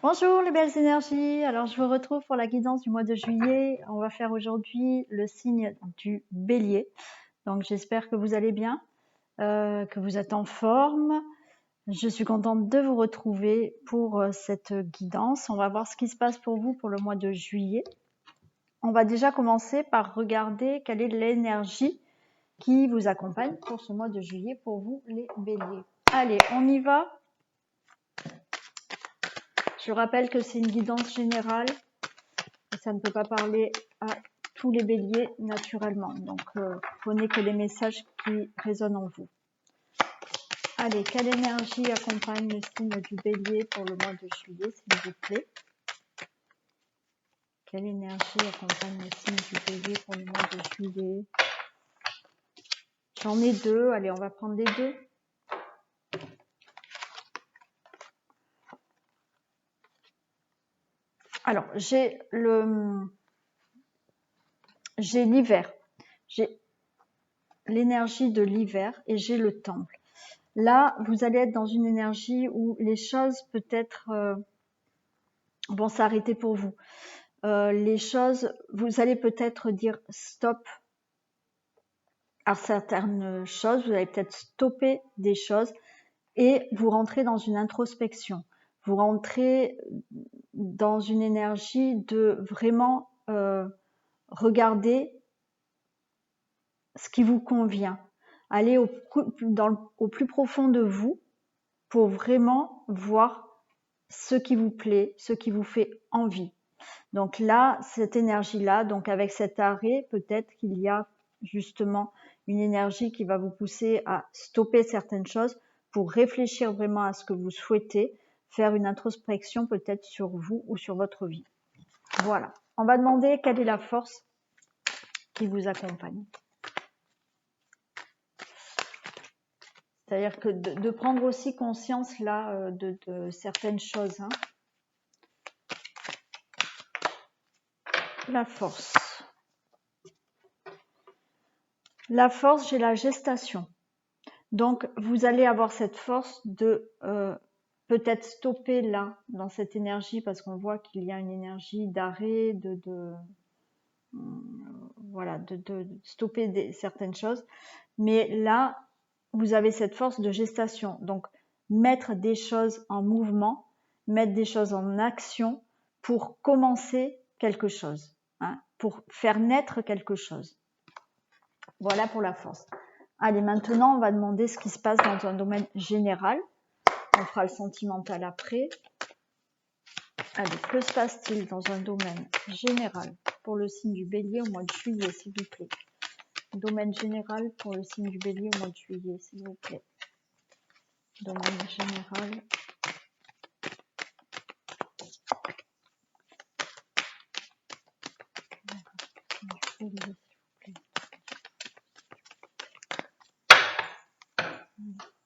Bonjour les belles énergies, alors je vous retrouve pour la guidance du mois de juillet. On va faire aujourd'hui le signe du Bélier. Donc j'espère que vous allez bien, que vous êtes en forme. Je suis contente de vous retrouver pour cette guidance. On va voir ce qui se passe pour vous pour le mois de juillet. On va déjà commencer par regarder quelle est l'énergie qui vous accompagne pour ce mois de juillet pour vous les Béliers. Allez, on y va. Je rappelle que c'est une guidance générale et ça ne peut pas parler à tous les béliers naturellement. Donc, prenez que les messages qui résonnent en vous. Allez, quelle énergie accompagne le signe du bélier pour le mois de juillet, s'il vous plaît? Quelle énergie accompagne le signe du bélier pour le mois de juillet? J'en ai deux. Allez, on va prendre les deux. Alors, j'ai l'hiver, j'ai l'énergie de l'hiver et j'ai le temple. Là, vous allez être dans une énergie où les choses peut-être vont s'arrêter pour vous. Les choses, vous allez peut-être dire stop à certaines choses, vous allez peut-être stopper des choses et vous rentrez dans une introspection. Vous rentrez dans une énergie de vraiment regarder ce qui vous convient. Allez au plus profond de vous pour vraiment voir ce qui vous plaît, ce qui vous fait envie. Donc là, cette énergie-là, donc avec cet arrêt, peut-être qu'il y a justement une énergie qui va vous pousser à stopper certaines choses pour réfléchir vraiment à ce que vous souhaitez, faire une introspection peut-être sur vous ou sur votre vie. Voilà. On va demander quelle est la force qui vous accompagne. C'est-à-dire que de prendre aussi conscience là de certaines choses. Hein. La force. La force, j'ai la gestation. Donc, vous allez avoir cette force de peut-être stopper là, dans cette énergie, parce qu'on voit qu'il y a une énergie d'arrêt, voilà, de stopper certaines choses. Mais là, vous avez cette force de gestation. Donc, mettre des choses en mouvement, mettre des choses en action pour commencer quelque chose, hein, pour faire naître quelque chose. Voilà pour la force. Allez, maintenant, on va demander ce qui se passe dans un domaine général. On fera le sentimental après. Allez, que se passe-t-il dans un domaine général pour le signe du bélier au mois de juillet, s'il vous plaît? Domaine général pour le signe du bélier au mois de juillet, s'il vous plaît. Domaine général.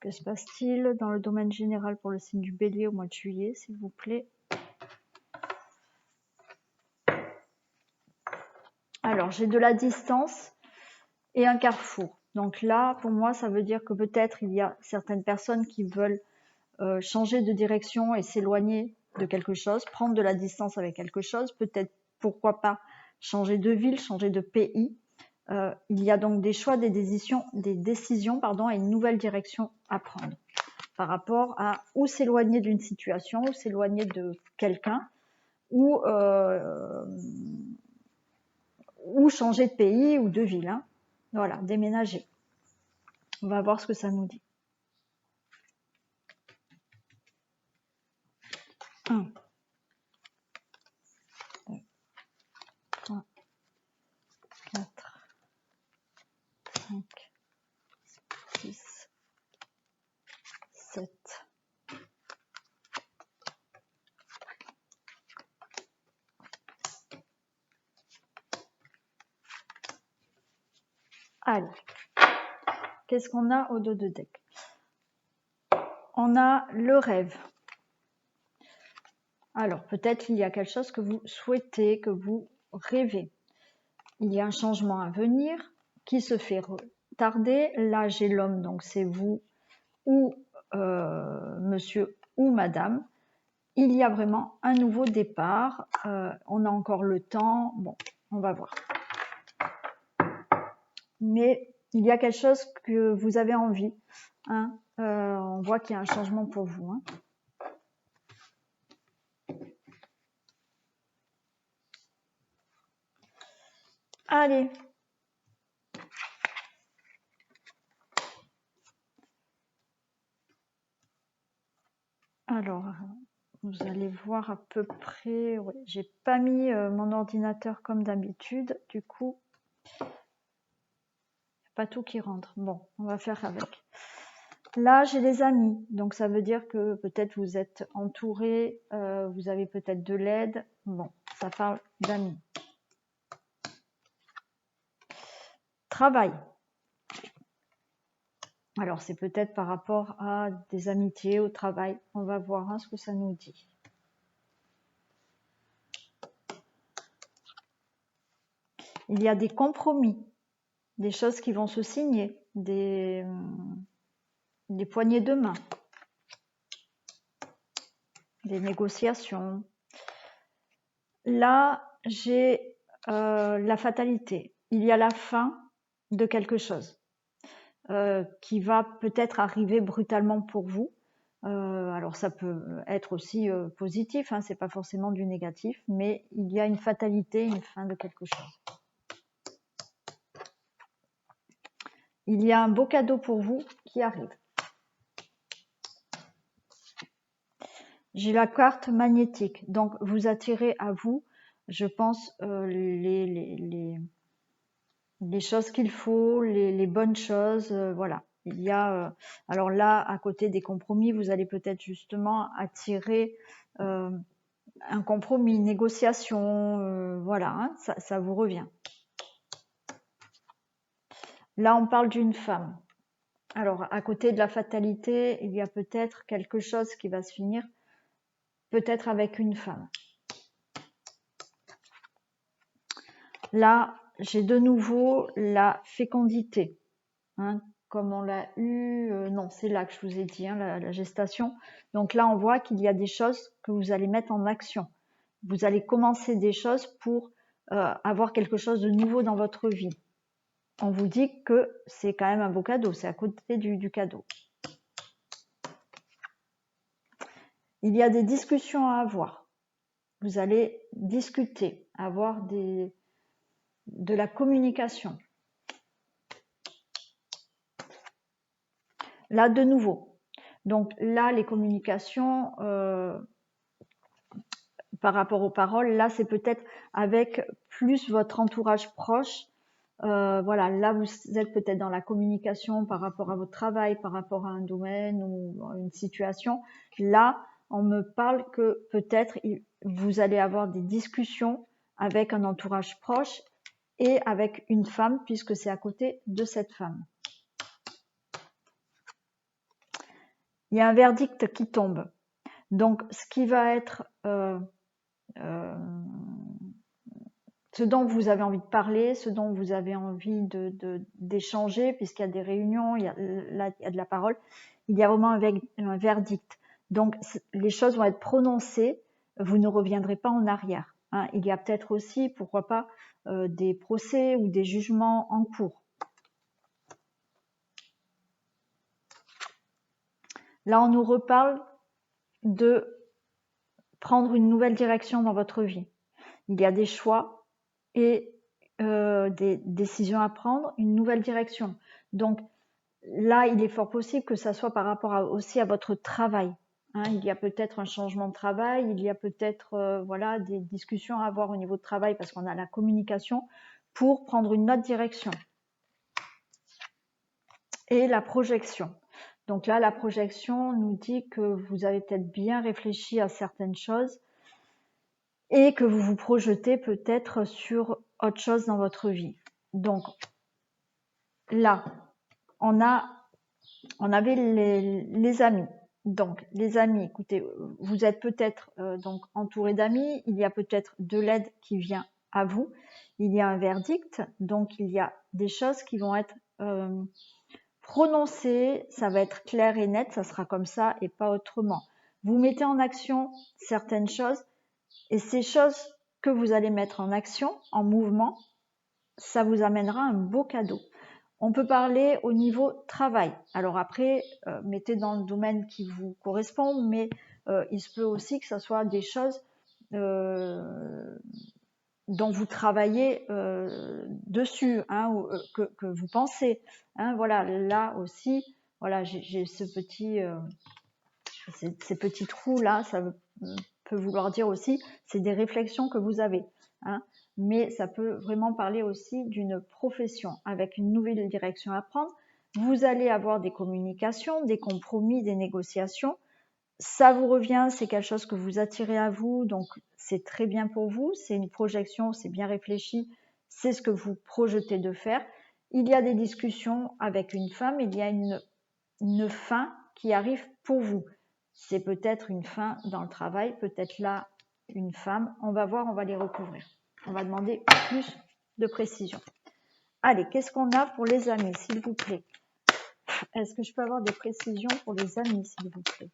Que se passe-t-il dans le domaine général pour le signe du bélier au mois de juillet, s'il vous plaît? Alors, j'ai de la distance et un carrefour. Donc là, pour moi, ça veut dire que peut-être il y a certaines personnes qui veulent changer de direction et s'éloigner de quelque chose, prendre de la distance avec quelque chose, peut-être, pourquoi pas, changer de ville, changer de pays. Il y a donc des choix, des décisions et une nouvelle direction à prendre par rapport à ou s'éloigner d'une situation, ou s'éloigner de quelqu'un, ou changer de pays ou de ville. Hein. Voilà, déménager. On va voir ce que ça nous dit. 1, 2, 3, 4, 5, 6, 7. Allez, qu'est-ce qu'on a au dos de deck? On a le rêve. Alors, peut-être il y a quelque chose que vous souhaitez, que vous rêvez. Il y a un changement à venir qui se fait retarder. Là, j'ai l'homme, donc c'est vous ou monsieur ou madame. il y a vraiment un nouveau départ. On a encore le temps. Bon, on va voir. Mais il y a quelque chose que vous avez envie. Hein. On voit qu'il y a un changement pour vous. Hein. Allez. Alors, vous allez voir à peu près. Ouais, j'ai pas mis mon ordinateur comme d'habitude. Du coup, il n'y a pas tout qui rentre. Bon, on va faire avec. Là, j'ai des amis. Donc, ça veut dire que peut-être vous êtes entouré. Vous avez peut-être de l'aide. Bon, ça parle d'amis. Travail. Alors, c'est peut-être par rapport à des amitiés au travail. On va voir hein, ce que ça nous dit. Il y a des compromis, des choses qui vont se signer, des poignées de main, des négociations. Là, j'ai la fatalité. Il y a la fin de quelque chose. Qui va peut-être arriver brutalement pour vous. Alors ça peut être aussi positif, hein, c'est pas forcément du négatif, mais il y a une fatalité, une fin de quelque chose. Il y a un beau cadeau pour vous qui arrive. J'ai la carte magnétique, donc vous attirez à vous, je pense, les choses qu'il faut, les bonnes choses, voilà. Il y a, alors là, à côté des compromis, vous allez peut-être justement attirer un compromis, une négociation, voilà, hein, ça vous revient. Là, on parle d'une femme. Alors, à côté de la fatalité, il y a peut-être quelque chose qui va se finir, peut-être avec une femme. Là, j'ai de nouveau la fécondité. Hein, comme on l'a eu, non, c'est là que je vous ai dit, hein, la gestation. Donc là, on voit qu'il y a des choses que vous allez mettre en action. Vous allez commencer des choses pour avoir quelque chose de nouveau dans votre vie. On vous dit que c'est quand même un beau cadeau, c'est à côté du cadeau. Il y a des discussions à avoir. Vous allez discuter, avoir de la communication. Là, de nouveau. Donc là, les communications par rapport aux paroles, là, c'est peut-être avec plus votre entourage proche. Voilà, là, vous êtes peut-être dans la communication par rapport à votre travail, par rapport à un domaine ou à une situation. Là, on me parle que peut-être vous allez avoir des discussions avec un entourage proche et avec une femme, puisque c'est à côté de cette femme. Il y a un verdict qui tombe. Donc, ce qui va être ce dont vous avez envie de parler, ce dont vous avez envie d'échanger, puisqu'il y a des réunions, il y a de la parole, il y a vraiment un verdict. Donc, les choses vont être prononcées, vous ne reviendrez pas en arrière. Hein. Il y a peut-être aussi, pourquoi pas, des procès ou des jugements en cours. Là, on nous reparle de prendre une nouvelle direction dans votre vie. Il y a des choix et des décisions à prendre, une nouvelle direction. Donc là, il est fort possible que ça soit par rapport aussi à votre travail. Hein, il y a peut-être un changement de travail, il y a peut-être voilà, des discussions à avoir au niveau de travail parce qu'on a la communication pour prendre une autre direction. Et la projection. Donc là, la projection nous dit que vous avez peut-être bien réfléchi à certaines choses et que vous vous projetez peut-être sur autre chose dans votre vie. Donc là, on avait les amis. Donc les amis, écoutez, vous êtes peut-être donc entouré d'amis, il y a peut-être de l'aide qui vient à vous, il y a un verdict, donc il y a des choses qui vont être prononcées, ça va être clair et net, ça sera comme ça et pas autrement. Vous mettez en action certaines choses et ces choses que vous allez mettre en action, en mouvement, ça vous amènera un beau cadeau. On peut parler au niveau travail. Alors après, mettez dans le domaine qui vous correspond, mais il se peut aussi que ce soit des choses dont vous travaillez dessus, hein, ou, que vous pensez. Hein, voilà, là aussi, voilà, j'ai ce petit, ces petits trous là, ça peut vouloir dire aussi, c'est des réflexions que vous avez. Hein, mais ça peut vraiment parler aussi d'une profession avec une nouvelle direction à prendre. Vous allez avoir des communications, des compromis, des négociations. Ça vous revient, c'est quelque chose que vous attirez à vous, donc c'est très bien pour vous, c'est une projection, c'est bien réfléchi, c'est ce que vous projetez de faire. Il y a des discussions avec une femme, il y a une fin qui arrive pour vous. C'est peut-être une fin dans le travail, peut-être là une femme. On va voir, on va les recouvrir. On va demander plus de précision. Allez, qu'est-ce qu'on a pour les amis, s'il vous plaît? Est-ce que je peux avoir des précisions pour les amis, s'il vous plaît?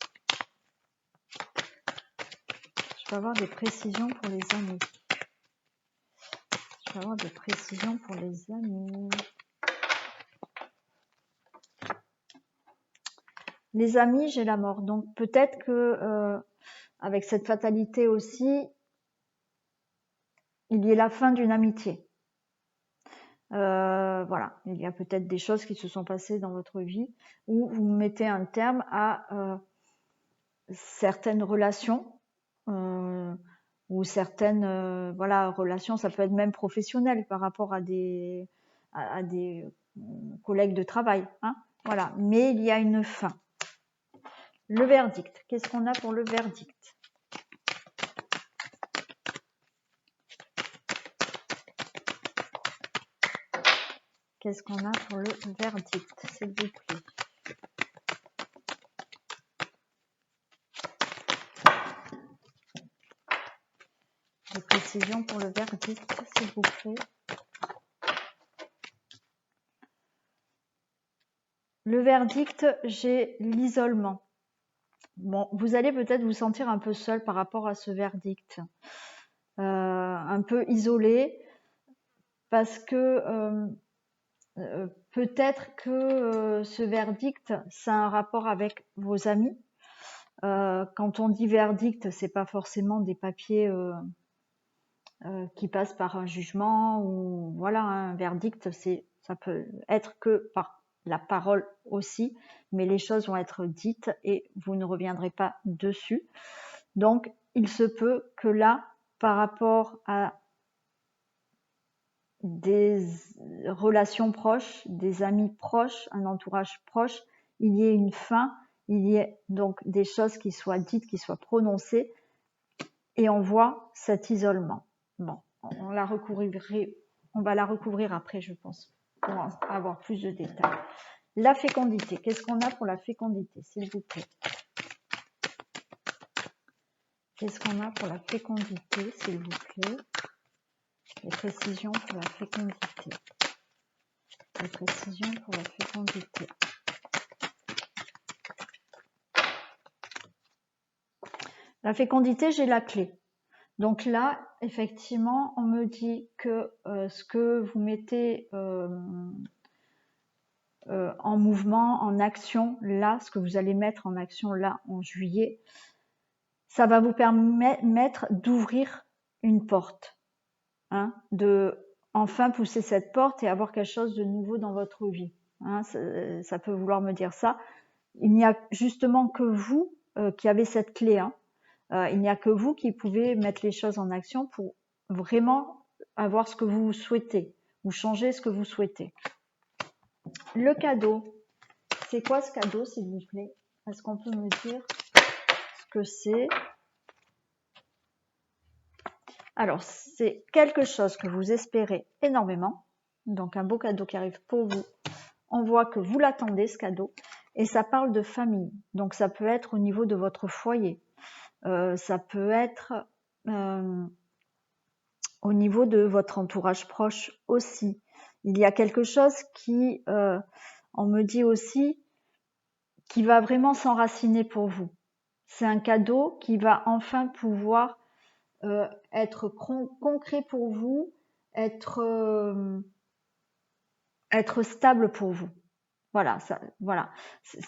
Je peux avoir des précisions pour les amis. Je peux avoir des précisions pour les amis. Les amis, j'ai la mort. Donc peut-être que avec cette fatalité aussi, il y ait la fin d'une amitié. Voilà, il y a peut-être des choses qui se sont passées dans votre vie où vous mettez un terme à certaines relations ou certaines voilà relations, ça peut être même professionnel par rapport à des collègues de travail, hein, voilà. Mais il y a une fin. Le verdict. Qu'est-ce qu'on a pour le verdict? Qu'est-ce qu'on a pour le verdict, s'il vous plaît? Des précisions pour le verdict, s'il vous plaît. Le verdict, j'ai l'isolement. Bon, vous allez peut-être vous sentir un peu seul par rapport à ce verdict. Un peu isolé, parce que peut-être que ce verdict, ça a un rapport avec vos amis. Quand on dit verdict, c'est pas forcément des papiers qui passent par un jugement ou voilà, un verdict, ça peut être que par la parole aussi, mais les choses vont être dites et vous ne reviendrez pas dessus. Donc, il se peut que là, par rapport à des relations proches, des amis proches, un entourage proche, il y ait une fin, il y ait donc des choses qui soient dites, qui soient prononcées, et on voit cet isolement. Bon, on va la recouvrir après, je pense, pour avoir plus de détails. La fécondité, qu'est-ce qu'on a pour la fécondité, s'il vous plaît? Qu'est-ce qu'on a pour la fécondité, s'il vous plaît? Les précisions pour la fécondité. Les précisions pour la fécondité. La fécondité, j'ai la clé. Donc là, effectivement, on me dit que ce que vous mettez en mouvement, en action, là, ce que vous allez mettre en action là en juillet, ça va vous permettre d'ouvrir une porte, hein, de enfin pousser cette porte et avoir quelque chose de nouveau dans votre vie. Hein, ça peut vouloir me dire ça. Il n'y a justement que vous qui avez cette clé. Hein. Il n'y a que vous qui pouvez mettre les choses en action pour vraiment avoir ce que vous souhaitez ou changer ce que vous souhaitez. Le cadeau. C'est quoi ce cadeau, s'il vous plaît? Est-ce qu'on peut me dire ce que c'est? Alors, c'est quelque chose que vous espérez énormément. Donc, un beau cadeau qui arrive pour vous. On voit que vous l'attendez, ce cadeau. Et ça parle de famille. Donc, ça peut être au niveau de votre foyer. Ça peut être au niveau de votre entourage proche aussi. Il y a quelque chose qui, on me dit aussi, qui va vraiment s'enraciner pour vous. c'est un cadeau qui va enfin pouvoir être concret pour vous, être stable pour vous. Voilà,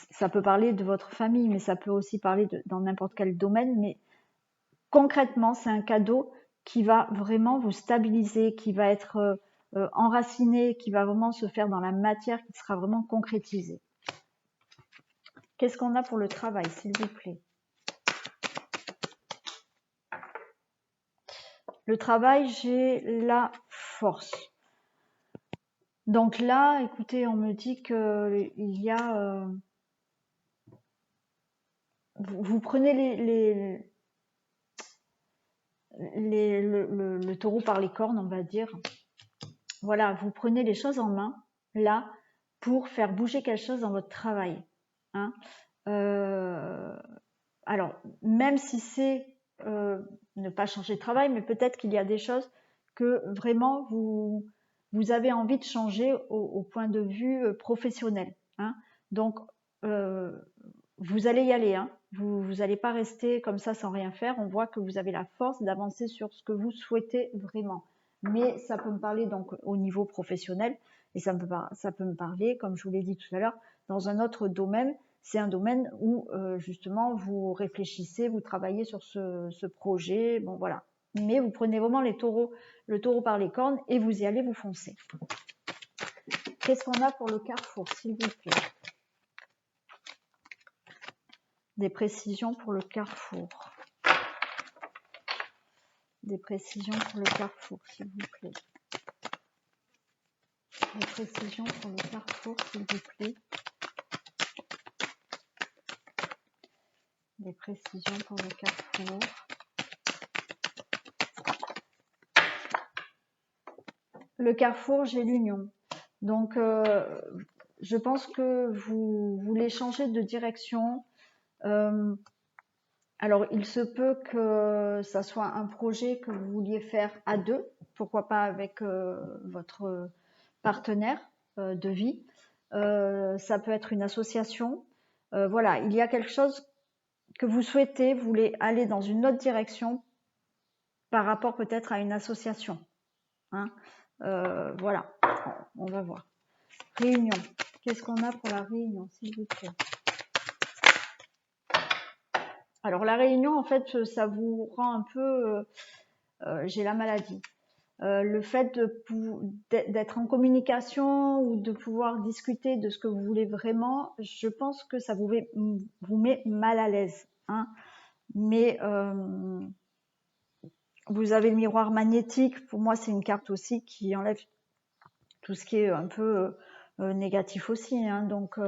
ça peut parler de votre famille, mais ça peut aussi parler dans n'importe quel domaine. Mais concrètement, c'est un cadeau qui va vraiment vous stabiliser, qui va être enraciné, qui va vraiment se faire dans la matière, qui sera vraiment concrétisé. Qu'est-ce qu'on a pour le travail, s'il vous plaît? Le travail, j'ai la force. Donc là, écoutez, on me dit que il y a... vous prenez le taureau par les cornes, on va dire. Voilà, vous prenez les choses en main, là, pour faire bouger quelque chose dans votre travail. Hein. Alors, même si c'est ne pas changer de travail, mais peut-être qu'il y a des choses que vraiment vous avez envie de changer au point de vue professionnel. Hein. Donc, vous allez y aller. Hein. Vous n'allez pas rester comme ça sans rien faire. On voit que vous avez la force d'avancer sur ce que vous souhaitez vraiment. Mais ça peut me parler donc au niveau professionnel et ça peut me parler, comme je vous l'ai dit tout à l'heure, dans un autre domaine. C'est un domaine où justement vous réfléchissez, vous travaillez sur ce projet. Bon voilà. Mais vous prenez vraiment le taureau par les cornes et vous y allez, vous foncez. Qu'est-ce qu'on a pour le carrefour, s'il vous plaît? Des précisions pour le carrefour. Des précisions pour le carrefour, s'il vous plaît. Des précisions pour le carrefour, s'il vous plaît. Des précisions pour le carrefour. Le carrefour, j'ai l'union. Donc, je pense que vous voulez changer de direction. Alors, il se peut que ça soit un projet que vous vouliez faire à deux, pourquoi pas avec votre partenaire de vie. Ça peut être une association. Voilà, il y a quelque chose que vous souhaitez, vous voulez aller dans une autre direction par rapport peut-être à une association. Hein. Voilà, on va voir. Réunion. Qu'est-ce qu'on a pour la réunion, s'il vous plaît? Alors la réunion, en fait, ça vous rend un peu... j'ai la maladie. Le fait d'être en communication ou de pouvoir discuter de ce que vous voulez vraiment, je pense que ça vous met mal à l'aise. Hein. Mais vous avez le miroir magnétique. Pour moi, c'est une carte aussi qui enlève tout ce qui est un peu négatif aussi. Hein. Donc,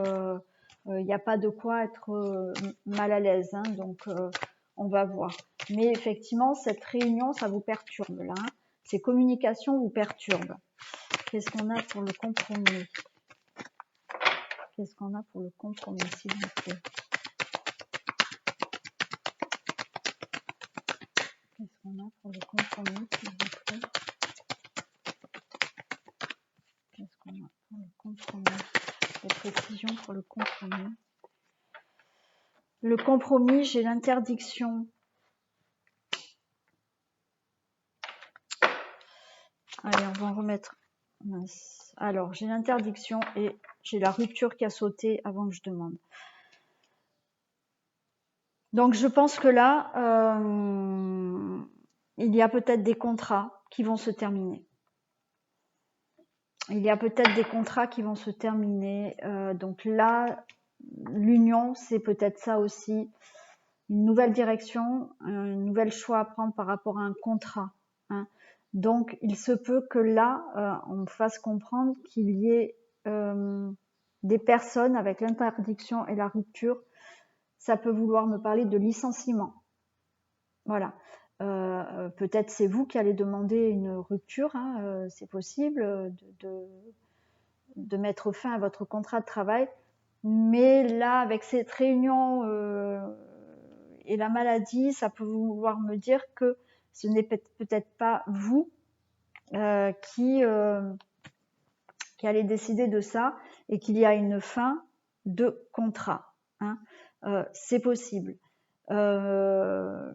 il n'y a pas de quoi être mal à l'aise. Hein. Donc, on va voir. Mais effectivement, cette réunion, ça vous perturbe là. Hein. Ces communications vous perturbent. Qu'est-ce qu'on a pour le compromis? Qu'est-ce qu'on a pour le compromis, s'il vous plaît? Qu'est-ce qu'on a pour le compromis, s'il vous plaît? Qu'est-ce qu'on a pour le compromis? Des précisions pour le compromis. Le compromis, j'ai l'interdiction. Allez, on va en remettre. Alors, j'ai l'interdiction et j'ai la rupture qui a sauté avant que je demande. Donc, je pense que là, il y a peut-être des contrats qui vont se terminer. Il y a peut-être des contrats qui vont se terminer. Donc là, l'union, c'est peut-être ça aussi. Une nouvelle direction, un nouvel choix à prendre par rapport à un contrat. Hein. Donc, il se peut que là, on me fasse comprendre qu'il y ait des personnes avec l'interdiction et la rupture. Ça peut vouloir me parler de licenciement. Voilà. Peut-être c'est vous qui allez demander une rupture. Hein, c'est possible de mettre fin à votre contrat de travail. Mais là, avec cette réunion et la maladie, ça peut vouloir me dire que ce n'est peut-être pas vous qui allez décider de ça et qu'il y a une fin de contrat. Hein. C'est possible. Dans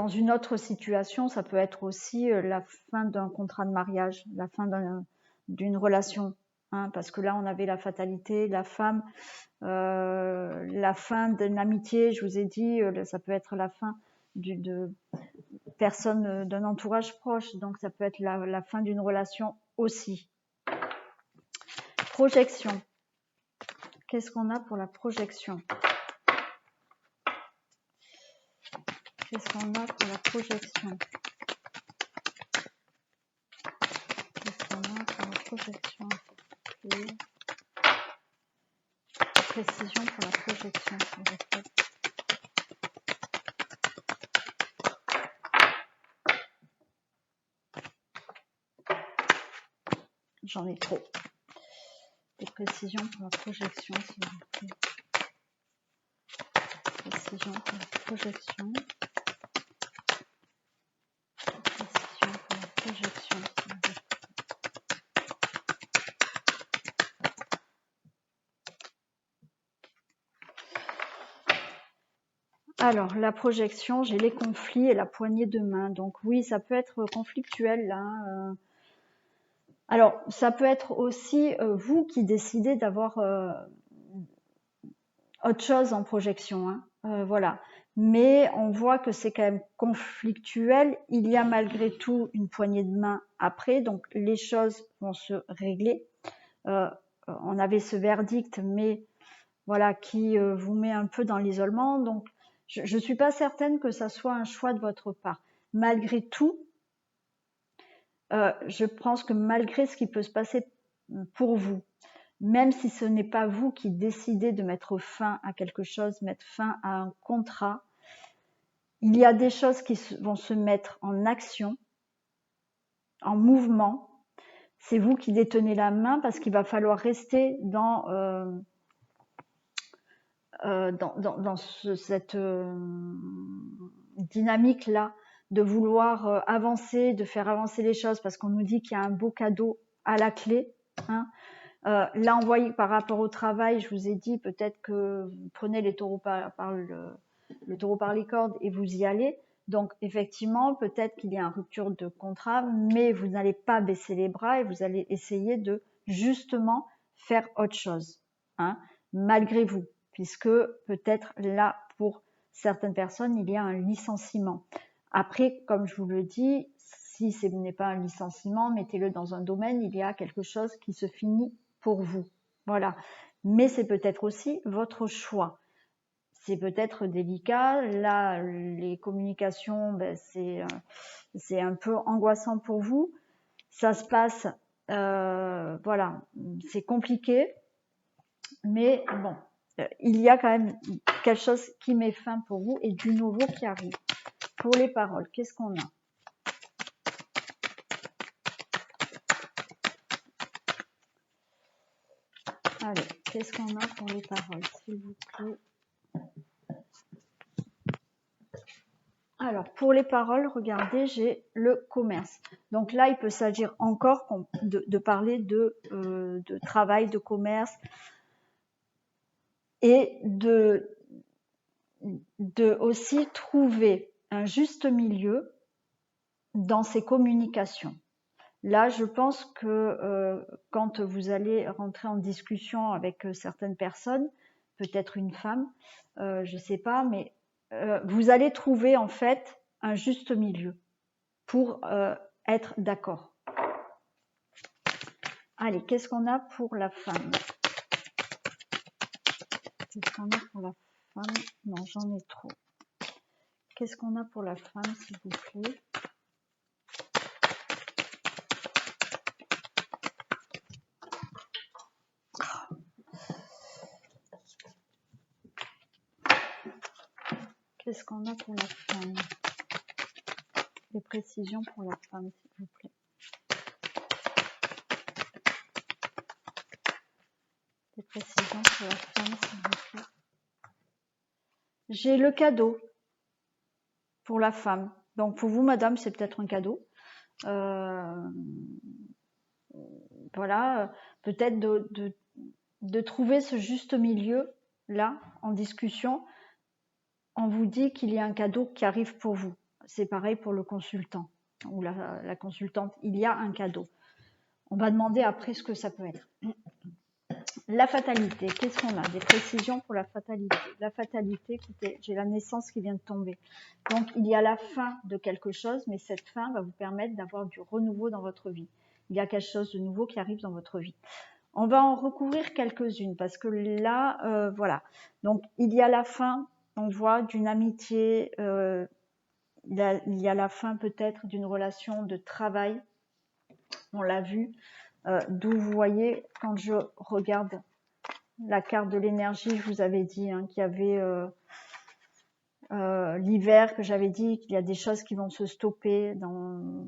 une autre situation, ça peut être aussi la fin d'un contrat de mariage, la fin d'une relation. Hein, parce que là, on avait la fatalité, la femme, la fin d'une amitié, je vous ai dit, ça peut être la fin de personnes d'un entourage proche, donc ça peut être la fin d'une relation aussi. Projection. Qu'est-ce qu'on a pour la projection? Qu'est-ce qu'on a pour la projection? Qu'est-ce qu'on a pour la projection? Et précision pour la projection, s'il vous plaît. J'en ai trop. Des précisions pour la projection, s'il vous plaît. Précision pour la projection. Précision pour la projection, s'il vous plaît. Alors, la projection, j'ai les conflits et la poignée de main. Donc oui, ça peut être conflictuel là. Alors, ça peut être aussi vous qui décidez d'avoir autre chose en projection. Hein. Voilà. Mais on voit que c'est quand même conflictuel. Il y a malgré tout une poignée de main après. Donc, les choses vont se régler. On avait ce verdict, mais voilà, qui vous met un peu dans l'isolement. Donc, je ne suis pas certaine que ça soit un choix de votre part. Malgré tout, je pense que malgré ce qui peut se passer pour vous, même si ce n'est pas vous qui décidez de mettre fin à quelque chose, mettre fin à un contrat, il y a des choses qui vont se mettre en action, en mouvement. C'est vous qui détenez la main parce qu'il va falloir rester dans cette dynamique-là de vouloir avancer, de faire avancer les choses parce qu'on nous dit qu'il y a un beau cadeau à la clé. Hein. Là, on voit par rapport au travail, je vous ai dit peut-être que vous prenez les taureaux le taureau par les cordes et vous y allez. Donc, effectivement, peut-être qu'il y a une rupture de contrat, mais vous n'allez pas baisser les bras et vous allez essayer de justement faire autre chose, hein, malgré vous, puisque peut-être là, pour certaines personnes, il y a un licenciement. Après, comme je vous le dis, si ce n'est pas un licenciement, mettez-le dans un domaine, il y a quelque chose qui se finit pour vous. Voilà. Mais c'est peut-être aussi votre choix. C'est peut-être délicat. Là, les communications, ben, c'est un peu angoissant pour vous. Ça se passe, voilà, c'est compliqué. Mais bon, il y a quand même quelque chose qui met fin pour vous et du nouveau qui arrive. Pour les paroles, qu'est-ce qu'on a? Allez, qu'est-ce qu'on a pour les paroles, s'il vous plaît? Alors, pour les paroles, regardez, j'ai le commerce. Donc là, il peut s'agir encore de parler de travail, de commerce et de aussi trouver un juste milieu dans ces communications. Là, je pense que quand vous allez rentrer en discussion avec certaines personnes, peut-être une femme, je ne sais pas, mais vous allez trouver en fait un juste milieu pour être d'accord. Allez, qu'est-ce qu'on a pour la femme? Qu'est-ce qu'on a pour la femme? Non, j'en ai trop. Qu'est-ce qu'on a pour la femme, s'il vous plaît? Qu'est-ce qu'on a pour la femme? Des précisions pour la femme, s'il vous plaît. Des précisions pour la femme, s'il vous plaît. J'ai le cadeau pour la femme. Donc pour vous, madame, c'est peut-être un cadeau. Voilà, peut-être de trouver ce juste milieu là, en discussion, on vous dit qu'il y a un cadeau qui arrive pour vous. C'est pareil pour le consultant ou la consultante. Il y a un cadeau. On va demander après ce que ça peut être. La fatalité, qu'est-ce qu'on a? Des précisions pour la fatalité. La fatalité, écoutez, j'ai la naissance qui vient de tomber. Donc, il y a la fin de quelque chose, mais cette fin va vous permettre d'avoir du renouveau dans votre vie. Il y a quelque chose de nouveau qui arrive dans votre vie. On va en recouvrir quelques-unes parce que là, voilà. Donc, il y a la fin, on voit, d'une amitié. Il y a la fin peut-être d'une relation de travail. On l'a vu. D'où vous voyez, quand je regarde la carte de l'énergie, je vous avais dit qu'il y avait l'hiver, que j'avais dit qu'il y a des choses qui vont se stopper.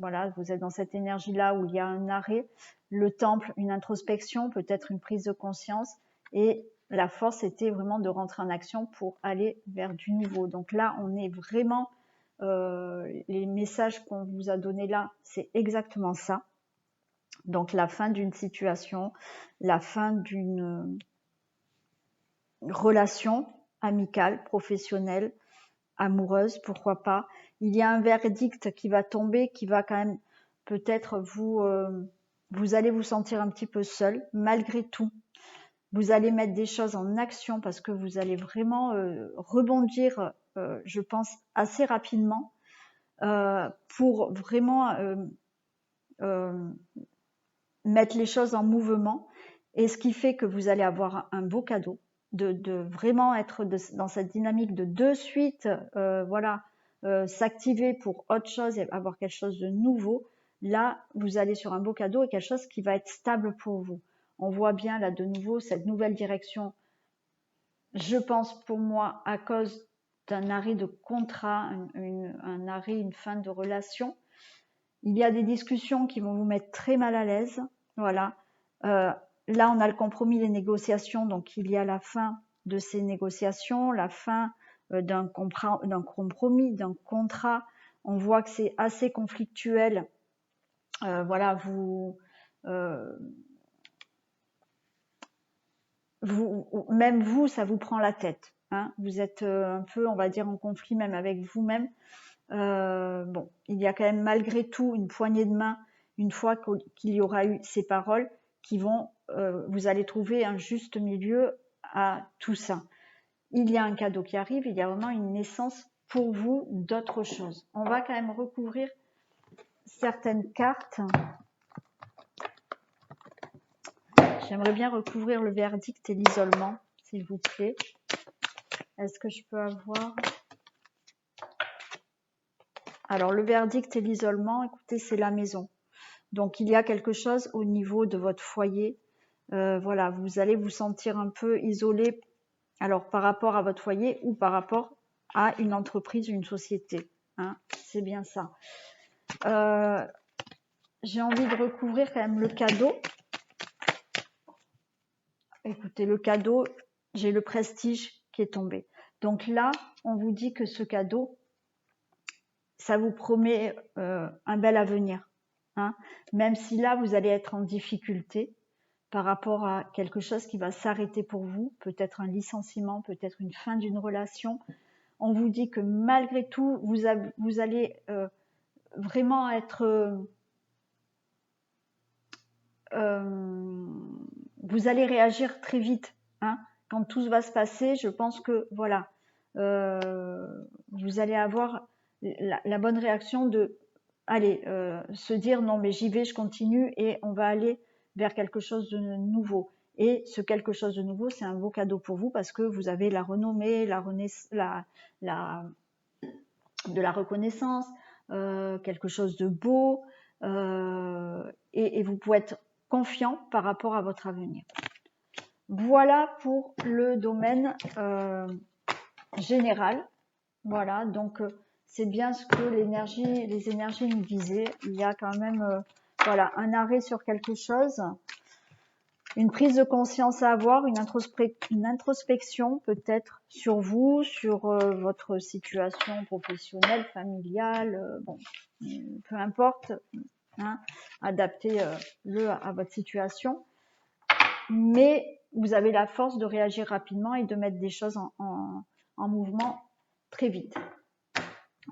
Voilà, vous êtes dans cette énergie-là où il y a un arrêt. Le temple, une introspection, peut-être une prise de conscience. Et la force était vraiment de rentrer en action pour aller vers du nouveau. Donc là, on est vraiment... les messages qu'on vous a donnés là, c'est exactement ça. Donc la fin d'une situation, la fin d'une relation amicale, professionnelle, amoureuse, pourquoi pas. Il y a un verdict qui va tomber, qui va quand même peut-être vous allez vous sentir un petit peu seul, malgré tout. Vous allez mettre des choses en action parce que vous allez vraiment rebondir, je pense, assez rapidement pour vraiment mettre les choses en mouvement. Et ce qui fait que vous allez avoir un beau cadeau, de vraiment être dans cette dynamique de suite, voilà, s'activer pour autre chose et avoir quelque chose de nouveau. Là, vous allez sur un beau cadeau et quelque chose qui va être stable pour vous. On voit bien là de nouveau cette nouvelle direction. Je pense pour moi à cause d'un arrêt de contrat, un arrêt, une fin de relation. Il y a des discussions qui vont vous mettre très mal à l'aise. Voilà. Là, on a le compromis, les négociations. Donc, il y a la fin de ces négociations, la fin d'un compromis, d'un contrat. On voit que c'est assez conflictuel. Voilà, même vous, ça vous prend la tête. Hein. Vous êtes un peu, on va dire, en conflit même avec vous-même. Bon, il y a quand même malgré tout une poignée de main une fois qu'il y aura eu ces paroles qui vont, vous allez trouver un juste milieu à tout ça. Il y a un cadeau qui arrive, il y a vraiment une naissance pour vous d'autre chose. On va quand même recouvrir certaines cartes. J'aimerais bien recouvrir le verdict et l'isolement, s'il vous plaît. Est-ce que je peux avoir... Alors, le verdict et l'isolement, écoutez, c'est la maison. Donc, il y a quelque chose au niveau de votre foyer. Voilà, vous allez vous sentir un peu isolé, alors par rapport à votre foyer ou par rapport à une entreprise, une société. Hein, c'est bien ça. J'ai envie de recouvrir quand même le cadeau. Écoutez, le cadeau, j'ai le prestige qui est tombé. Donc là, on vous dit que ce cadeau, ça vous promet un bel avenir. Hein, même si là, vous allez être en difficulté par rapport à quelque chose qui va s'arrêter pour vous, peut-être un licenciement, peut-être une fin d'une relation. On vous dit que malgré tout, vous allez vraiment être... vous allez réagir très vite. Hein. Quand tout va se passer, je pense que voilà, vous allez avoir la bonne réaction de allez, se dire non mais j'y vais, je continue et on va aller vers quelque chose de nouveau. Et ce quelque chose de nouveau, c'est un beau cadeau pour vous parce que vous avez la renommée, de la reconnaissance, quelque chose de beau, et vous pouvez être confiant par rapport à votre avenir. Voilà pour le domaine général. Voilà, donc c'est bien ce que les énergies nous disaient. Il y a quand même voilà, un arrêt sur quelque chose, une prise de conscience à avoir, une introspection peut-être sur vous, sur votre situation professionnelle, familiale, bon, peu importe, hein, adaptez-le à votre situation. mais vous avez la force de réagir rapidement et de mettre des choses en mouvement très vite.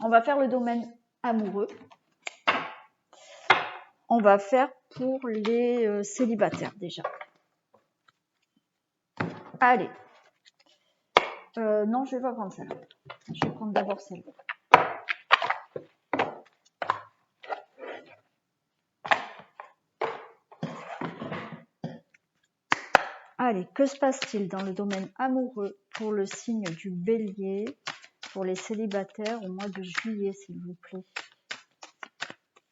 On va faire le domaine amoureux. On va faire pour les célibataires déjà. Allez. Non, je vais pas prendre celle-là. Je vais prendre d'abord celle-là. Allez, que se passe-t-il dans le domaine amoureux pour le signe du Bélier, pour les célibataires au mois de juillet, s'il vous plaît?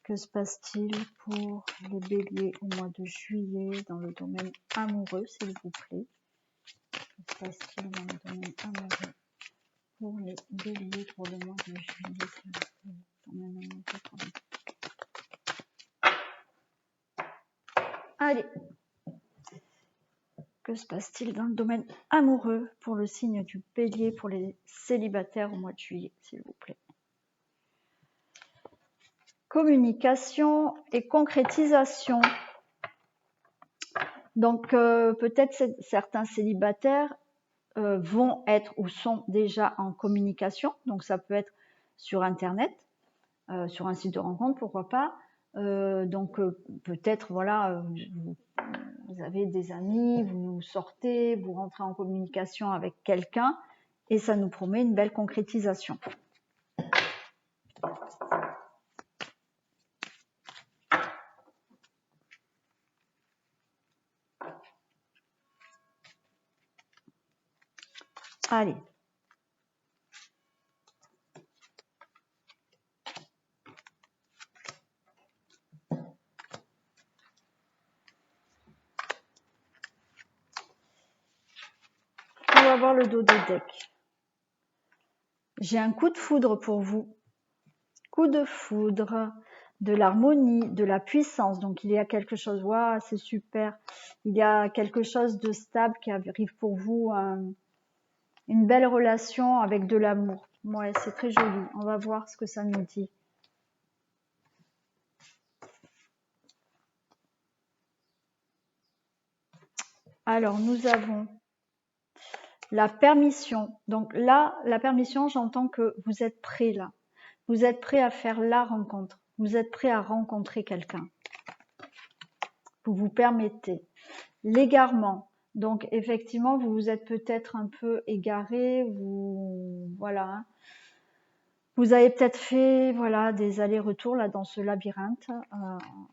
Que se passe-t-il pour les Béliers au mois de juillet dans le domaine amoureux, s'il vous plaît? Que se passe-t-il dans le domaine amoureux pour les Béliers pour le mois de juillet, s'il vous plaît? Domaine amoureux pour les... Allez. Que se passe-t-il dans le domaine amoureux pour le signe du Bélier pour les célibataires au mois de juillet, s'il vous plaît? Communication et concrétisation. Donc peut-être certains célibataires vont être ou sont déjà en communication. Donc ça peut être sur Internet, sur un site de rencontre, pourquoi pas. Donc peut-être voilà, vous avez des amis, vous sortez, vous rentrez en communication avec quelqu'un et ça nous promet une belle concrétisation. Allez. On va voir le dos de deck. J'ai un coup de foudre pour vous. Coup de foudre, de l'harmonie, de la puissance. Donc il y a quelque chose, waouh, c'est super. Il y a quelque chose de stable qui arrive pour vous, une belle relation avec de l'amour. Ouais, c'est très joli. On va voir ce que ça nous dit. Alors, nous avons la permission. Donc là, la permission, j'entends que vous êtes prêt là. Vous êtes prêt à faire la rencontre. Vous êtes prêt à rencontrer quelqu'un. Vous vous permettez. L'égarement. Donc effectivement, vous vous êtes peut-être un peu égaré. Voilà. Vous avez peut-être fait voilà des allers-retours là dans ce labyrinthe.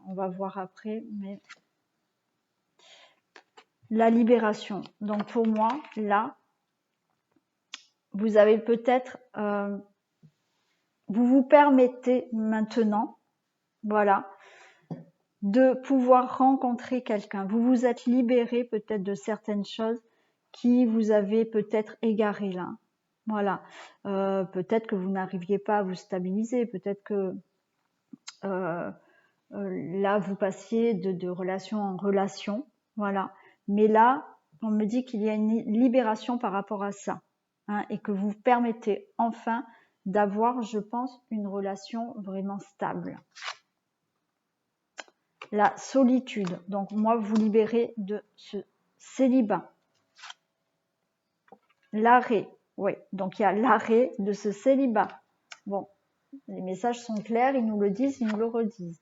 On va voir après, mais la libération. Donc pour moi, là, vous avez peut-être, vous vous permettez maintenant, voilà, de pouvoir rencontrer quelqu'un. Vous vous êtes libéré peut-être de certaines choses qui vous avaient peut-être égaré là. Voilà, peut-être que vous n'arriviez pas à vous stabiliser, peut-être que là vous passiez de relation en relation, voilà. Mais là, on me dit qu'il y a une libération par rapport à ça, hein, et que vous permettez enfin d'avoir, je pense, une relation vraiment stable. La solitude, donc moi vous libérez de ce célibat. L'arrêt, oui, donc il y a l'arrêt de ce célibat. Bon, les messages sont clairs, ils nous le disent, ils nous le redisent.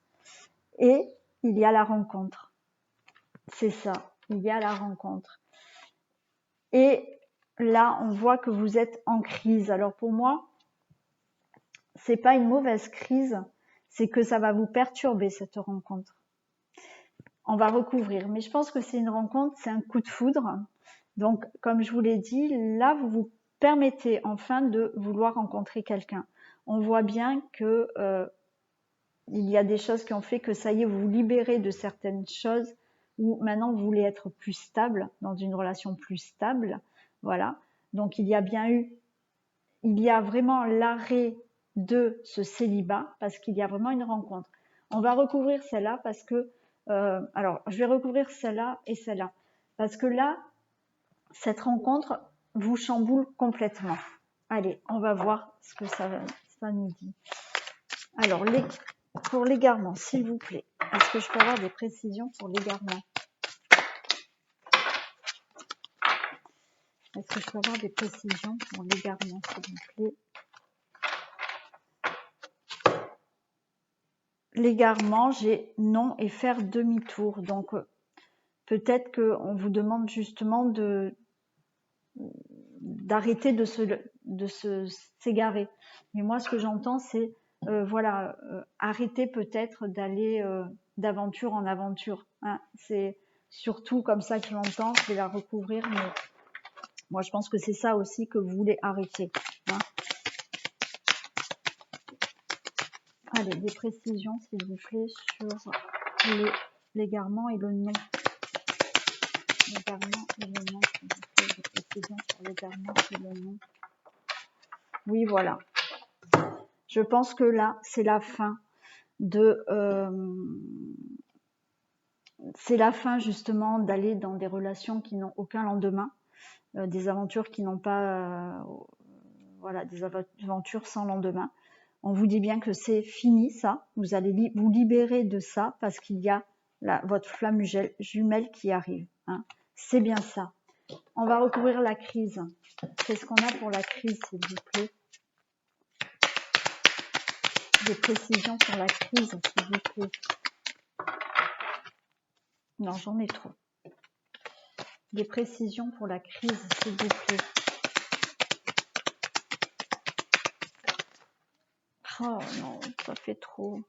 Et il y a la rencontre. C'est ça, il y a la rencontre. Et là, on voit que vous êtes en crise. Alors pour moi, c'est pas une mauvaise crise, c'est que ça va vous perturber cette rencontre. On va recouvrir, mais je pense que c'est une rencontre, c'est un coup de foudre. Donc, comme je vous l'ai dit, là, vous vous permettez enfin de vouloir rencontrer quelqu'un. On voit bien que il y a des choses qui ont fait que ça y est, vous vous libérez de certaines choses où maintenant vous voulez être plus stable, dans une relation plus stable. Voilà. Donc, il y a vraiment l'arrêt de ce célibat parce qu'il y a vraiment une rencontre. On va recouvrir celle-là parce que, alors, je vais recouvrir celle-là et celle-là. Parce que là, cette rencontre vous chamboule complètement. Allez, on va voir ce que ça nous dit. Alors, pour l'égarement, s'il vous plaît, est-ce que je peux avoir des précisions pour l'égarement? Est-ce que je peux avoir des précisions pour l'égarement, s'il vous plaît? L'égarement, j'ai non et faire demi-tour. Donc, peut-être qu'on vous demande justement d'arrêter de s'égarer. Mais moi, ce que j'entends, c'est voilà, arrêter peut-être d'aller d'aventure en aventure. Hein. C'est surtout comme ça que je l'entends. Je vais la recouvrir, mais moi, je pense que c'est ça aussi que vous voulez arrêter. Hein. Allez, des précisions, s'il vous plaît, sur l'égarement et le nom. L'égarement et le nom, s'il vous plaît, des précisions sur l'égarement et le nom. Oui, voilà. Je pense que là, c'est la fin de... c'est la fin justement d'aller dans des relations qui n'ont aucun lendemain, des aventures qui n'ont pas... voilà, des aventures sans lendemain. On vous dit bien que c'est fini ça, vous allez vous libérer de ça parce qu'il y a votre flamme jumelle qui arrive. Hein. C'est bien ça. On va recouvrir la crise. Qu'est-ce qu'on a pour la crise, s'il vous plaît? Des précisions sur la crise, s'il vous plaît. Non, j'en ai trop. Des précisions pour la crise, s'il vous plaît. Oh non, ça fait trop.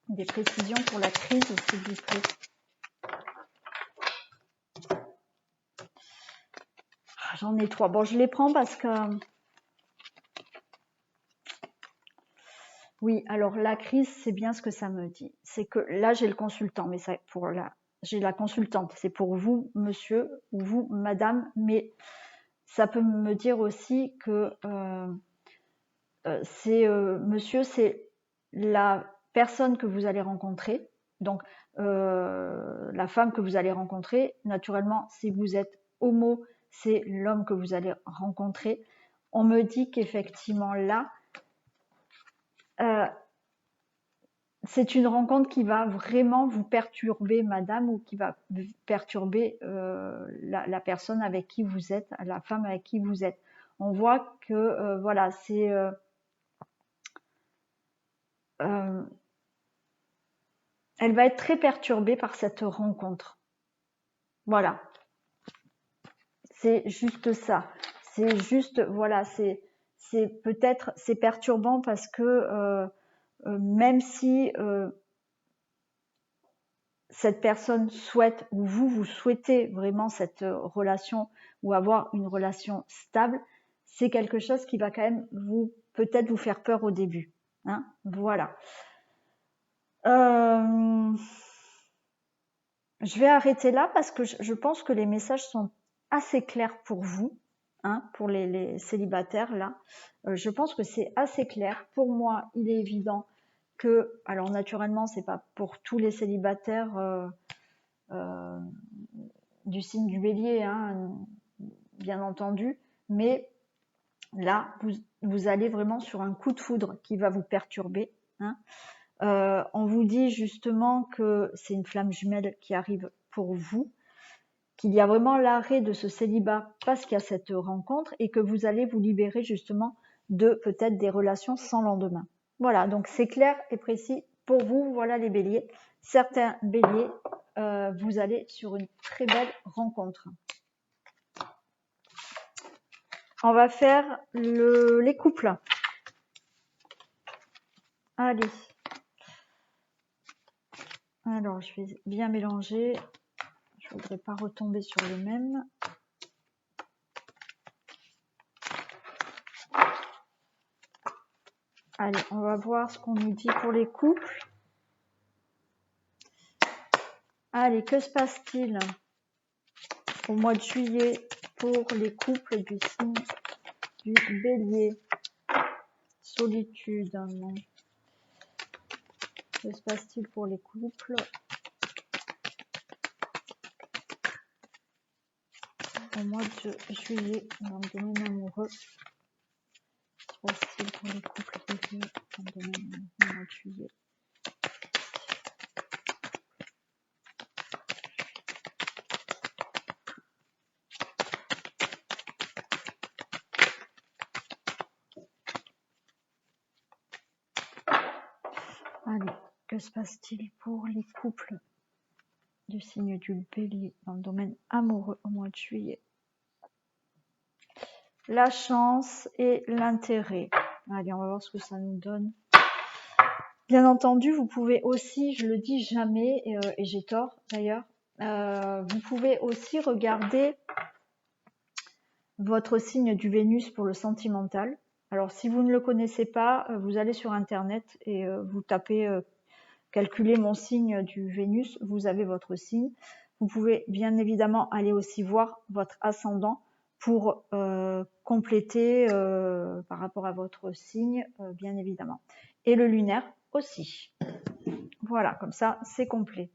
Des précisions pour la crise, s'il vous plaît. J'en ai trois. Bon, je les prends parce que... Oui, alors la crise, c'est bien ce que ça me dit. C'est que là, j'ai le consultant, mais ça, j'ai la consultante. C'est pour vous, monsieur, ou vous, madame, mais ça peut me dire aussi que monsieur, c'est la personne que vous allez rencontrer. Donc, la femme que vous allez rencontrer. Naturellement, si vous êtes homo, c'est l'homme que vous allez rencontrer. On me dit qu'effectivement, là, c'est une rencontre qui va vraiment vous perturber, madame, ou qui va perturber la personne avec qui vous êtes, la femme avec qui vous êtes. On voit que, voilà, c'est... elle va être très perturbée par cette rencontre. Voilà. C'est juste ça. C'est juste, voilà, c'est peut-être, c'est perturbant parce que même si cette personne souhaite, ou vous souhaitez vraiment cette relation ou avoir une relation stable, c'est quelque chose qui va quand même peut-être vous faire peur au début. Hein, voilà. Je vais arrêter là parce que je pense que les messages sont assez clairs pour vous, hein, pour les célibataires là. Je pense que c'est assez clair. Pour moi, il est évident que, alors naturellement, c'est pas pour tous les célibataires du signe du Bélier, hein, bien entendu, mais là, vous allez vraiment sur un coup de foudre qui va vous perturber. Hein. On vous dit justement que c'est une flamme jumelle qui arrive pour vous, qu'il y a vraiment l'arrêt de ce célibat parce qu'il y a cette rencontre et que vous allez vous libérer justement de peut-être des relations sans lendemain. Voilà, donc c'est clair et précis pour vous. Voilà les béliers. Certains béliers, vous allez sur une très belle rencontre. On va faire les couples. Allez. Alors, je vais bien mélanger. Je ne voudrais pas retomber sur le même. Allez, on va voir ce qu'on nous dit pour les couples. Allez, que se passe-t-il au mois de juillet pour les couples du signe du Bélier? Solitude. Non. Que se passe-t-il pour les couples au mois de juillet dans le domaine amoureux? Que se passe-t-il pour les couples Bélier dans le domaine amoureux au mois de juillet? Allez, que se passe-t-il pour les couples du signe du Bélier dans le domaine amoureux au mois de juillet? La chance et l'intérêt. Allez, on va voir ce que ça nous donne. Bien entendu, vous pouvez aussi, je le dis jamais, et j'ai tort d'ailleurs, vous pouvez aussi regarder votre signe du Vénus pour le sentimental. Alors, si vous ne le connaissez pas, vous allez sur Internet et vous tapez calculer mon signe du Vénus, vous avez votre signe. Vous pouvez bien évidemment aller aussi voir votre ascendant pour compléter par rapport à votre signe, bien évidemment. Et le lunaire aussi. Voilà, comme ça, c'est complet.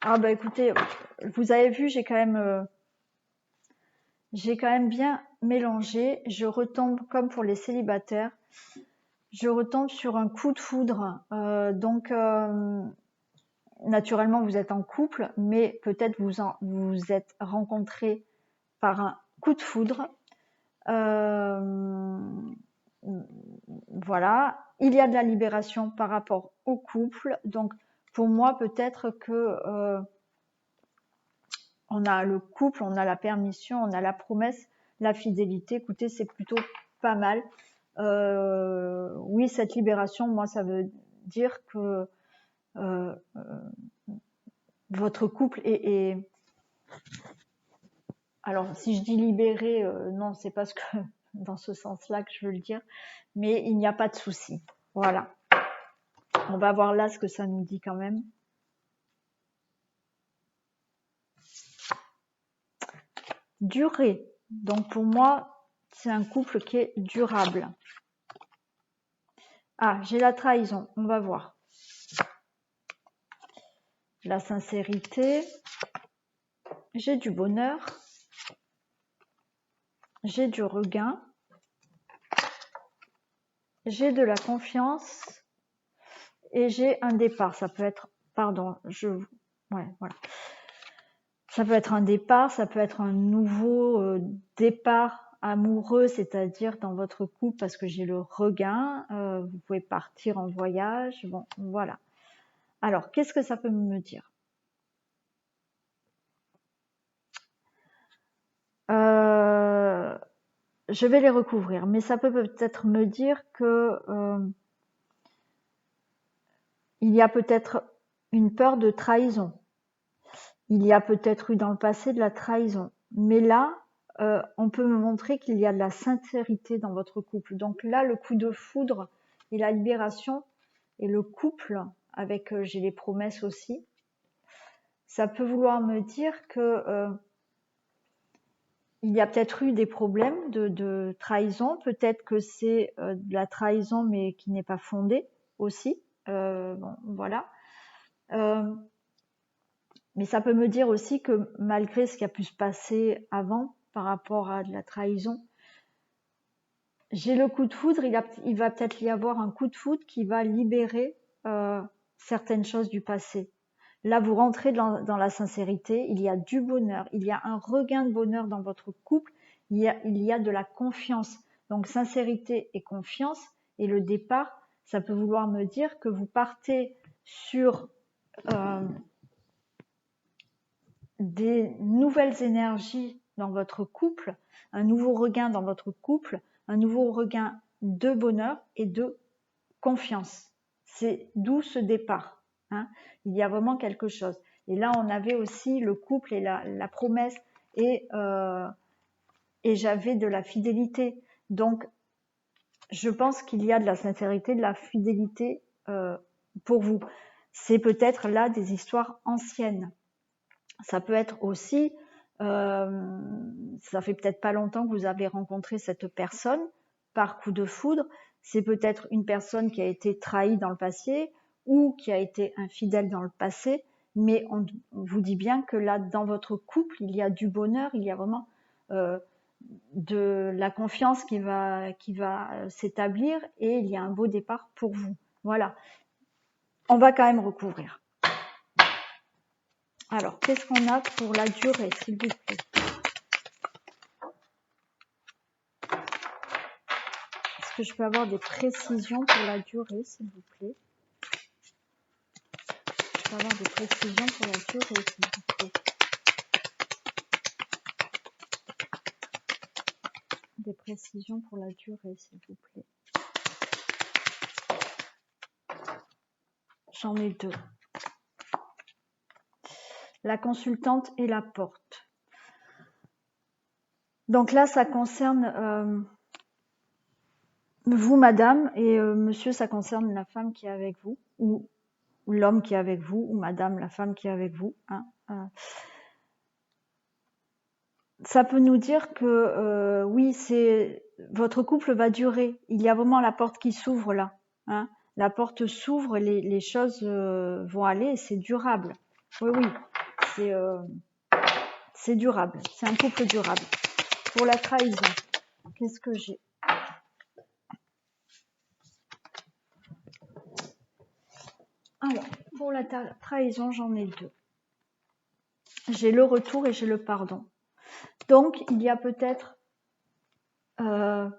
Ah bah écoutez, vous avez vu, j'ai quand même bien mélangé. Je retombe comme pour les célibataires. Je retombe sur un coup de foudre. Donc naturellement, vous êtes en couple, mais peut-être vous êtes rencontrés par un coup de foudre. Voilà. Il y a de la libération par rapport au couple. Donc pour moi, peut-être que on a le couple, on a la permission, on a la promesse, la fidélité. Écoutez, c'est plutôt pas mal. Oui, cette libération, moi, ça veut dire que votre couple est... Alors, si je dis libéré, non, c'est pas ce que dans ce sens-là que je veux le dire, mais il n'y a pas de souci. Voilà. On va voir là ce que ça nous dit quand même. Durée. Donc pour moi, c'est un couple qui est durable. Ah, j'ai la trahison. On va voir. La sincérité. J'ai du bonheur. J'ai du regain. J'ai de la confiance. Et j'ai un départ. Ça peut être... Pardon, ouais, voilà. Ça peut être un départ, ça peut être un nouveau départ amoureux, c'est-à-dire dans votre couple, parce que j'ai le regain, vous pouvez partir en voyage, bon, voilà. Alors, qu'est-ce que ça peut me dire? Je vais les recouvrir, mais ça peut peut-être me dire que il y a peut-être une peur de trahison. Il y a peut-être eu dans le passé de la trahison. Mais là, on peut me montrer qu'il y a de la sincérité dans votre couple. Donc là, le coup de foudre et la libération et le couple, avec j'ai les promesses aussi, ça peut vouloir me dire que il y a peut-être eu des problèmes de trahison. Peut-être que c'est de la trahison, mais qui n'est pas fondée aussi. Bon, voilà. Mais ça peut me dire aussi que malgré ce qui a pu se passer avant par rapport à de la trahison, j'ai le coup de foudre, il va peut-être y avoir un coup de foudre qui va libérer certaines choses du passé. Là, vous rentrez dans la sincérité, il y a du bonheur, il y a un regain de bonheur dans votre couple, il y a de la confiance. Donc sincérité et confiance, et le départ, ça peut vouloir me dire que vous partez sur des nouvelles énergies dans votre couple, un nouveau regain dans votre couple, un nouveau regain de bonheur et de confiance. C'est d'où ce départ. Hein. Il y a vraiment quelque chose. Et là, on avait aussi le couple et la promesse et j'avais de la fidélité. Donc, je pense qu'il y a de la sincérité, de la fidélité pour vous. C'est peut-être là des histoires anciennes. Ça peut être aussi, ça fait peut-être pas longtemps que vous avez rencontré cette personne par coup de foudre. C'est peut-être une personne qui a été trahie dans le passé ou qui a été infidèle dans le passé. Mais on vous dit bien que là, dans votre couple, il y a du bonheur, il y a vraiment de la confiance qui va s'établir et il y a un beau départ pour vous. Voilà. on va quand même recouvrir. Alors, qu'est-ce qu'on a pour la durée, s'il vous plaît? Est-ce que je peux avoir des précisions pour la durée, s'il vous plaît? Je peux avoir des précisions pour la durée, s'il vous plaît. Des précisions pour la durée, s'il vous plaît. J'en ai deux. La consultante et la porte. Donc là, ça concerne vous, madame, et monsieur, ça concerne la femme qui est avec vous, ou l'homme qui est avec vous, ou madame, la femme qui est avec vous. Hein. Ça peut nous dire que oui, votre couple va durer. Il y a vraiment la porte qui s'ouvre là. Hein. La porte s'ouvre, les choses vont aller, et c'est durable. Oui, oui, c'est durable. C'est un couple durable. Pour la trahison, qu'est-ce que j'ai? Alors, pour la trahison, j'en ai deux. J'ai le retour et j'ai le pardon. Donc, il y a peut-être un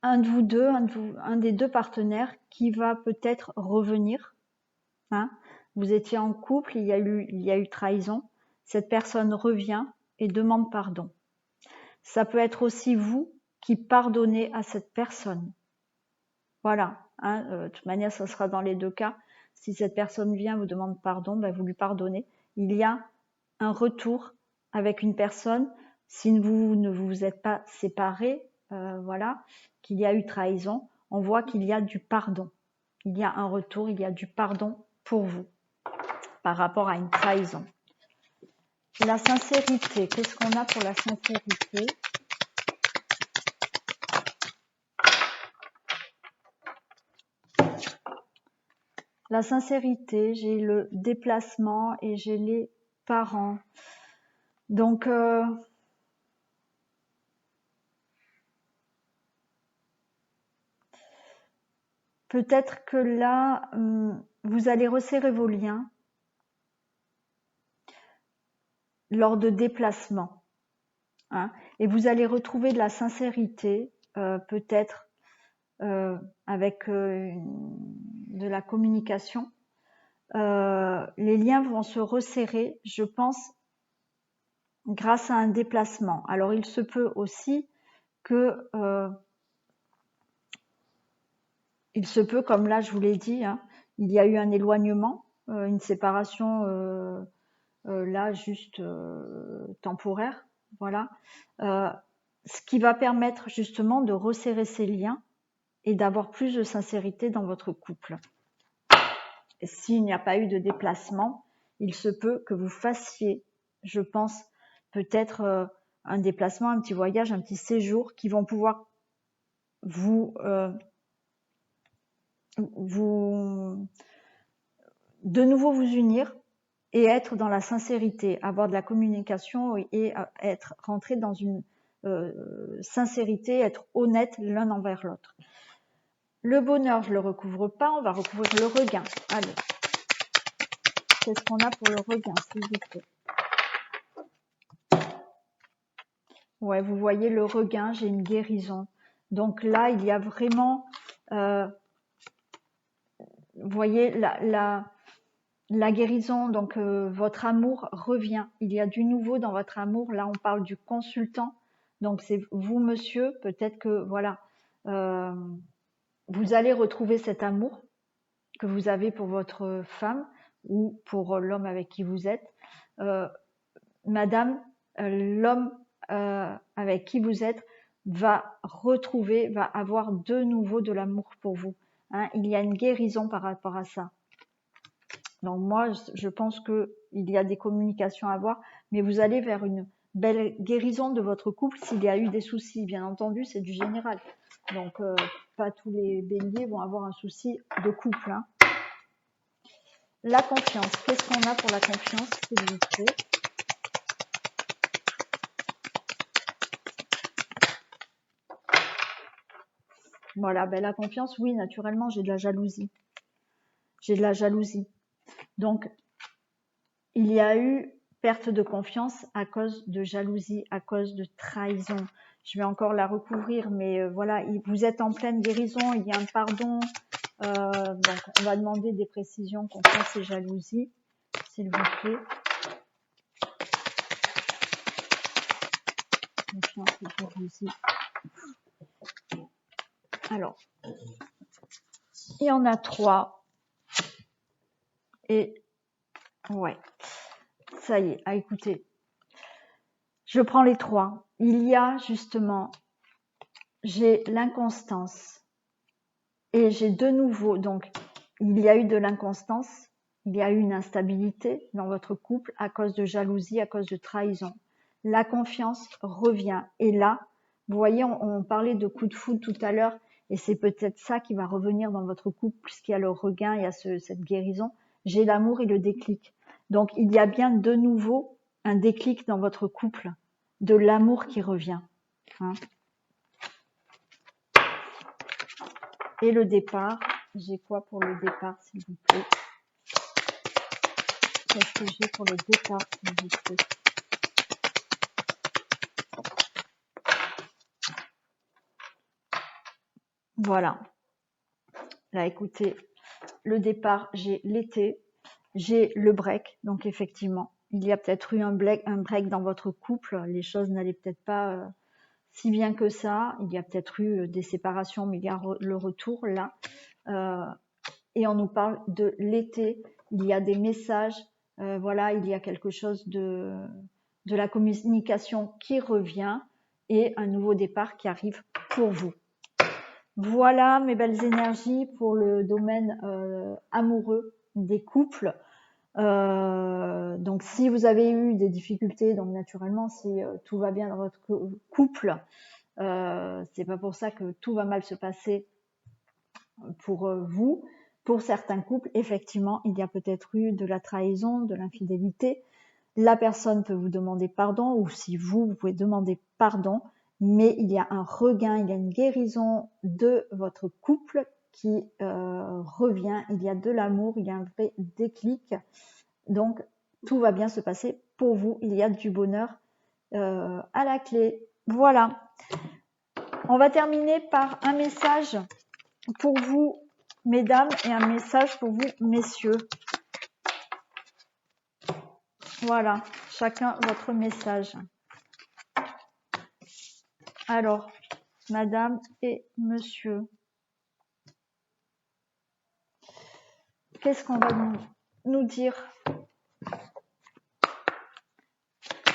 de vous deux, un des deux partenaires qui va peut-être revenir. Hein. Vous étiez en couple, il y a eu trahison. Cette personne revient et demande pardon. Ça peut être aussi vous qui pardonnez à cette personne. Voilà. Hein, de toute manière, ça sera dans les deux cas. Si cette personne vient, vous demande pardon, ben vous lui pardonnez. Il y a un retour avec une personne. Si vous ne vous êtes pas séparés, voilà, qu'il y a eu trahison, on voit qu'il y a du pardon. Il y a un retour, il y a du pardon pour vous par rapport à une trahison. La sincérité, qu'est-ce qu'on a pour la sincérité? La sincérité, j'ai le déplacement et j'ai les parents. Donc, peut-être que là, vous allez resserrer vos liens lors de déplacements. Hein, et vous allez retrouver de la sincérité, peut-être avec de la communication. Les liens vont se resserrer, je pense, grâce à un déplacement. Alors, il se peut aussi que, comme là je vous l'ai dit, hein, il y a eu un éloignement, une séparation là juste temporaire, voilà, ce qui va permettre justement de resserrer ces liens et d'avoir plus de sincérité dans votre couple. Et s'il n'y a pas eu de déplacement, il se peut que vous fassiez, je pense, peut-être un déplacement, un petit voyage, un petit séjour qui vont pouvoir vous de nouveau vous unir et être dans la sincérité, avoir de la communication et être rentré dans une sincérité, être honnête l'un envers l'autre. Le bonheur, je le recouvre pas, on va recouvrir le regain. Allez, qu'est-ce qu'on a pour le regain, s'il vous plaît? Ouais, vous voyez le regain, j'ai une guérison. Donc là, il y a vraiment, vous voyez la guérison, donc votre amour revient. Il y a du nouveau dans votre amour. Là, on parle du consultant. Donc c'est vous, monsieur. Peut-être que voilà, vous allez retrouver cet amour que vous avez pour votre femme ou pour l'homme avec qui vous êtes. Madame, l'homme avec qui vous êtes va retrouver, va avoir de nouveau de l'amour pour vous. Hein, il y a une guérison par rapport à ça. Donc moi, je pense qu'il y a des communications à avoir, mais vous allez vers une belle guérison de votre couple s'il y a eu des soucis. Bien entendu, c'est du général. Donc, pas tous les béliers vont avoir un souci de couple. Hein. La confiance. Qu'est-ce qu'on a pour la confiance, s'il vous plaît? Voilà, ben la confiance, oui, naturellement, j'ai de la jalousie. j'ai de la jalousie. Donc, il y a eu perte de confiance à cause de jalousie, à cause de trahison. Je vais encore la recouvrir, mais voilà, vous êtes en pleine guérison, il y a un pardon. Donc, on va demander des précisions confiance et jalousie, s'il vous plaît. Confiance et jalousie. Alors, il y en a 3. Et ouais, ça y est, écoutez. Je prends les 3. Il y a justement, j'ai l'inconstance et j'ai de nouveau, donc il y a eu de l'inconstance, il y a eu une instabilité dans votre couple à cause de jalousie, à cause de trahison. La confiance revient et là, vous voyez, on parlait de coup de foudre tout à l'heure et c'est peut-être ça qui va revenir dans votre couple puisqu'il y a le regain, il y a cette guérison. J'ai l'amour et le déclic. Donc il y a bien de nouveau un déclic dans votre couple, de l'amour qui revient. Hein. Et le départ, j'ai quoi pour le départ, s'il vous plaît? Qu'est-ce que j'ai pour le départ, s'il vous plaît? Voilà. Là, écoutez, le départ, j'ai l'été, j'ai le break. Donc, effectivement, il y a peut-être eu un break dans votre couple. Les choses n'allaient peut-être pas si bien que ça. Il y a peut-être eu des séparations, mais il y a le retour là. Et on nous parle de l'été. Il y a des messages. Voilà, il y a quelque chose de la communication qui revient et un nouveau départ qui arrive pour vous. Voilà mes belles énergies pour le domaine amoureux des couples. Donc si vous avez eu des difficultés, donc naturellement si tout va bien dans votre couple, c'est pas pour ça que tout va mal se passer pour vous. Pour certains couples, effectivement, il y a peut-être eu de la trahison, de l'infidélité. La personne peut vous demander pardon ou si vous pouvez demander pardon. Mais il y a un regain, il y a une guérison de votre couple qui revient, il y a de l'amour, il y a un vrai déclic. Donc, tout va bien se passer pour vous. Il y a du bonheur à la clé. Voilà. On va terminer par un message pour vous, mesdames, et un message pour vous, messieurs. Voilà, chacun votre message. Alors, madame et monsieur, qu'est-ce qu'on va nous dire?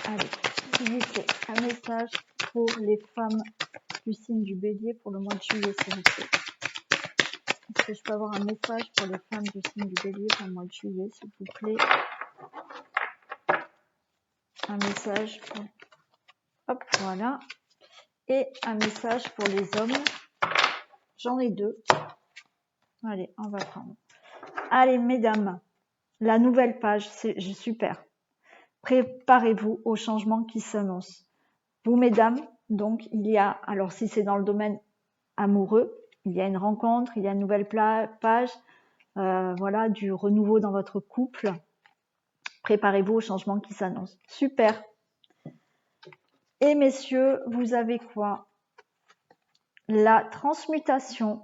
Allez, s'il vous plaît, un message pour les femmes du signe du bélier pour le mois de juillet, s'il vous plaît. Est-ce que je peux avoir un message pour les femmes du signe du bélier pour le mois de juillet, s'il vous plaît? Un message pour... Hop, voilà. Et un message pour les hommes. J'en ai 2. Allez, on va prendre. Allez, mesdames, la nouvelle page, c'est super. Préparez-vous au changement qui s'annonce. Vous, mesdames, donc, il y a, alors si c'est dans le domaine amoureux, il y a une rencontre, il y a une nouvelle page, voilà, du renouveau dans votre couple. Préparez-vous au changement qui s'annonce. Super. Et messieurs, vous avez quoi? La transmutation.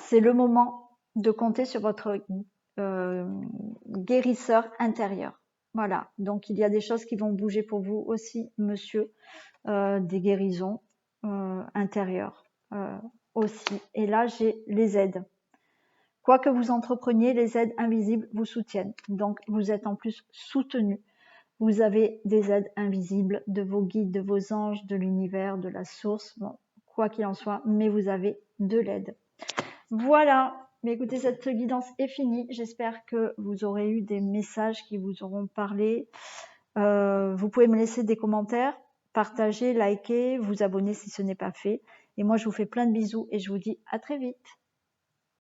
C'est le moment de compter sur votre guérisseur intérieur. Voilà, donc il y a des choses qui vont bouger pour vous aussi, monsieur, des guérisons intérieures aussi. Et là, j'ai les aides. Quoi que vous entrepreniez, les aides invisibles vous soutiennent. Donc, vous êtes en plus soutenu. Vous avez des aides invisibles de vos guides, de vos anges, de l'univers, de la source. Bon, quoi qu'il en soit, mais vous avez de l'aide. Voilà. Mais écoutez, cette guidance est finie. J'espère que vous aurez eu des messages qui vous auront parlé. Vous pouvez me laisser des commentaires, partager, liker, vous abonner si ce n'est pas fait. Et moi, je vous fais plein de bisous et je vous dis à très vite.